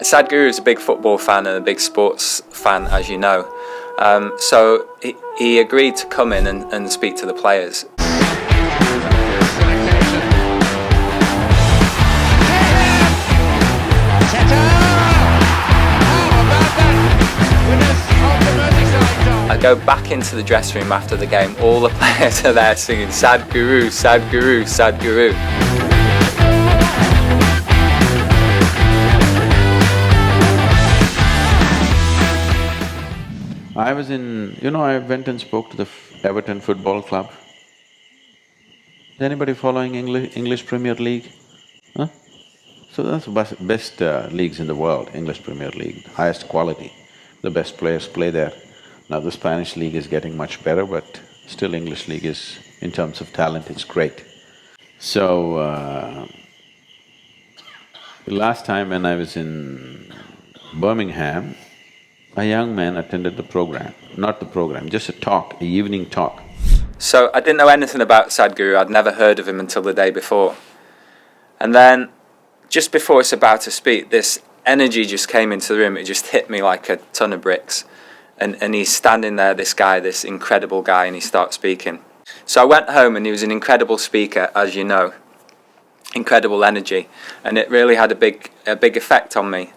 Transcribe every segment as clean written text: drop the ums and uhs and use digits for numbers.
Sadhguru is a big football fan and a big sports fan, as you know. So he agreed to come in and speak to the players. I go back into the dressing room after the game. All the players are there singing Sadhguru, Sadhguru, Sadhguru. I was in, I went and spoke to the Everton Football Club. Is anybody following English Premier League? Huh? So that's the best leagues in the world, English Premier League, highest quality. The best players play there. Now the Spanish league is getting much better, but still English league is, in terms of talent, it's great. So, the last time when I was in Birmingham, a young man attended the program, not the program, just a talk, an evening talk. So I didn't know anything about Sadhguru, I'd never heard of him until the day before. And then, just before it's about to speak, this energy just came into the room, it just hit me like a ton of bricks. And he's standing there, this guy, this incredible guy, and he starts speaking. So I went home and he was an incredible speaker, as you know. Incredible energy. And it really had a big effect on me.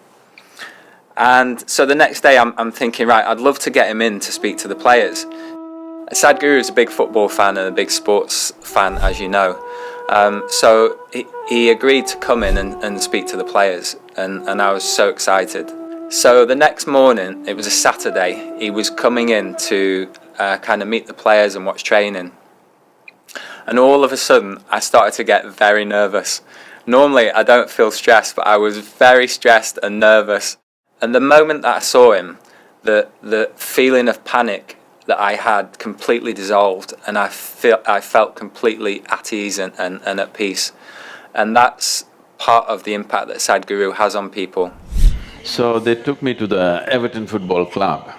And so the next day I'm thinking, right, I'd love to get him in to speak to the players. Sadhguru is a big football fan and a big sports fan, as you know. So he agreed to come in and speak to the players, and I was so excited. So the next morning, it was a Saturday, he was coming in to kind of meet the players and watch training. And all of a sudden, I started to get very nervous. Normally, I don't feel stressed, but I was very stressed and nervous. And the moment that I saw him, the feeling of panic that I had completely dissolved, and I felt completely at ease and at peace. And that's part of the impact that Sadhguru has on people. So they took me to the Everton Football Club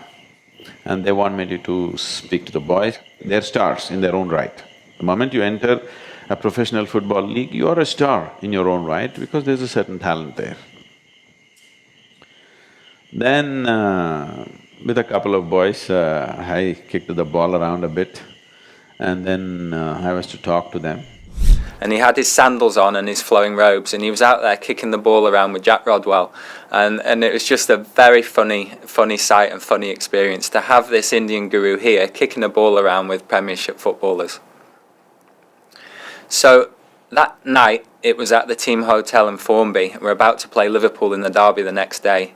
and they want me to speak to the boys. They're stars in their own right. The moment you enter a professional football league, you are a star in your own right because there's a certain talent there. Then with a couple of boys, I kicked the ball around a bit and then I was to talk to them. And he had his sandals on and his flowing robes, and he was out there kicking the ball around with Jack Rodwell, and it was just a very funny sight and funny experience to have this Indian guru here kicking a ball around with Premiership footballers. So that night it was at the team hotel in Formby. We're about to play Liverpool in the derby the next day,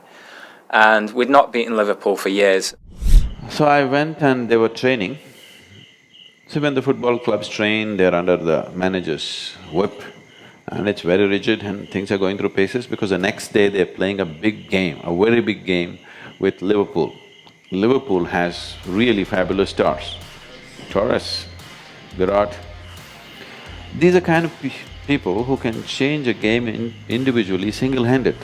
and we'd not beaten Liverpool for years. So I went and they were training. So when the football clubs train, they're under the manager's whip and it's very rigid and things are going through paces because the next day they're playing a big game, a very big game with Liverpool. Liverpool has really fabulous stars, Torres, Virat. These are kind of people who can change a game individually, single-handed.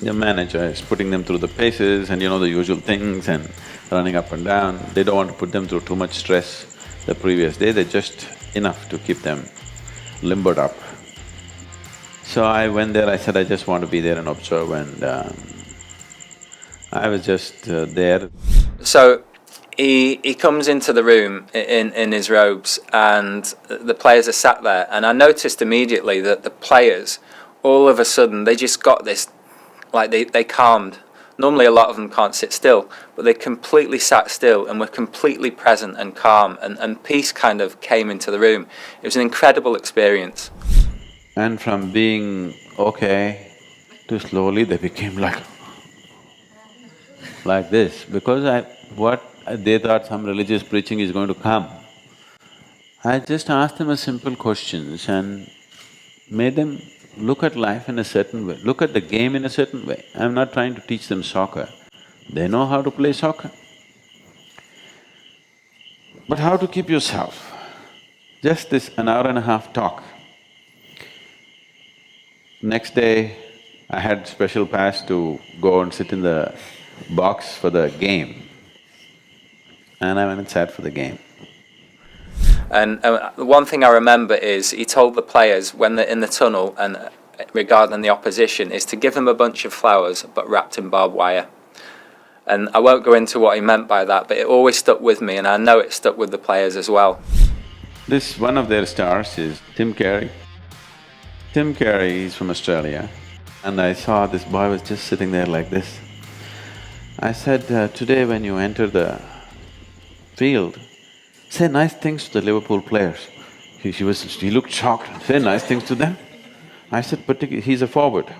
The manager is putting them through the paces and the usual things and running up and down. They don't want to put them through too much stress. The previous day, they're just enough to keep them limbered up. So I went there, I said I just want to be there and observe, and I was just there. So he comes into the room in his robes, and the players are sat there, and I noticed immediately that the players, all of a sudden, they just got this, like they calmed. Normally a lot of them can't sit still, but they completely sat still and were completely present and calm, and peace kind of came into the room. It was an incredible experience. And from being okay to slowly they became like this, because what they thought some religious preaching is going to come. I just asked them a simple questions and made them look at life in a certain way, look at the game in a certain way. I'm not trying to teach them soccer. They know how to play soccer. But how to keep yourself? Just this an hour and a half talk. Next day, I had special pass to go and sit in the box for the game. And I went and sat for the game. And one thing I remember is he told the players when they're in the tunnel and regarding the opposition is to give them a bunch of flowers but wrapped in barbed wire. And I won't go into what he meant by that, but it always stuck with me, and I know it stuck with the players as well. This, one of their stars is Tim Carey. Tim Carey is from Australia, and I saw this boy was just sitting there like this. I said, today when you enter the field, say nice things to the Liverpool players. He looked shocked, say nice things to them. I said, he's a forward,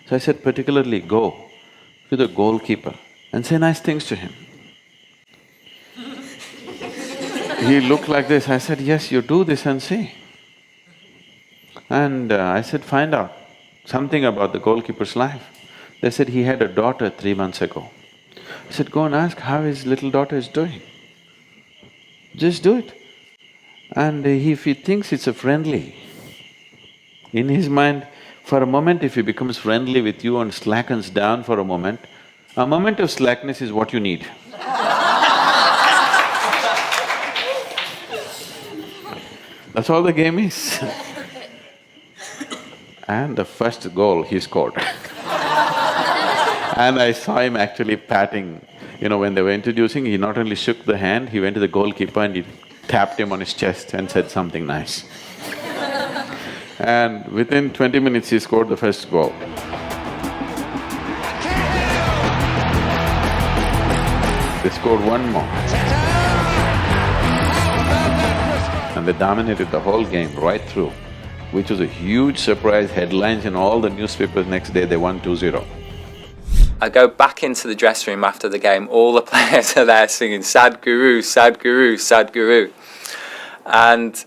so I said particularly go to the goalkeeper and say nice things to him. He looked like this, I said, yes, you do this and see. And I said, find out something about the goalkeeper's life. They said he had a daughter 3 months ago. I said, go and ask how his little daughter is doing. Just do it. And if he thinks it's a friendly, in his mind, for a moment if he becomes friendly with you and slackens down for a moment of slackness is what you need. That's all the game is. And the first goal he scored. And I saw him actually patting, when they were introducing, he not only shook the hand, he went to the goalkeeper and he tapped him on his chest and said something nice. And within 20 minutes he scored the first goal. They scored one more. And they dominated the whole game right through, which was a huge surprise, headlines in all the newspapers next day, they won 2-0. I go back into the dressing room after the game, all the players are there singing Sadhguru, Sadhguru, Sadhguru. And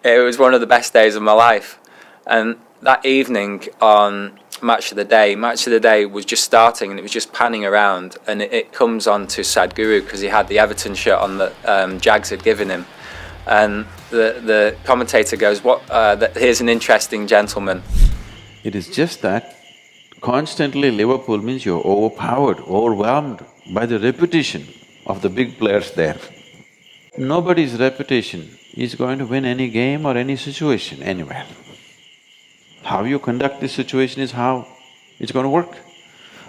it was one of the best days of my life. And that evening on Match of the Day was just starting and it was just panning around, and it comes on to Sadhguru because he had the Everton shirt on that Jags had given him. And the commentator goes, here's an interesting gentleman. It is just that constantly Liverpool means you're overpowered, overwhelmed by the reputation of the big players there. Nobody's reputation is going to win any game or any situation anywhere. How you conduct this situation is how it's going to work.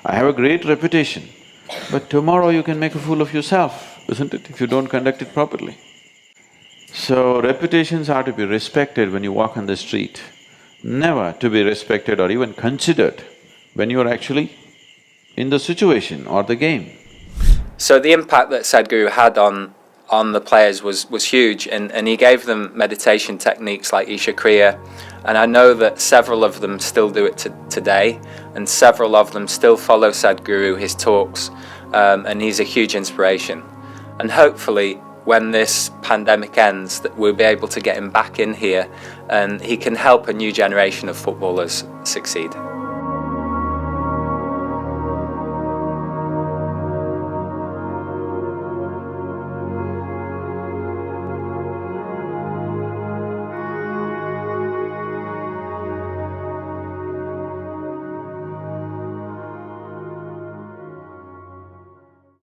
I have a great reputation, but tomorrow you can make a fool of yourself, isn't it, if you don't conduct it properly? So reputations are to be respected when you walk on the street, never to be respected or even considered when you are actually in the situation or the game. So the impact that Sadhguru had on the players was huge, and he gave them meditation techniques like Isha Kriya, and I know that several of them still do it today, and several of them still follow Sadhguru, his talks, and he's a huge inspiration. And hopefully when this pandemic ends, that we'll be able to get him back in here and he can help a new generation of footballers succeed.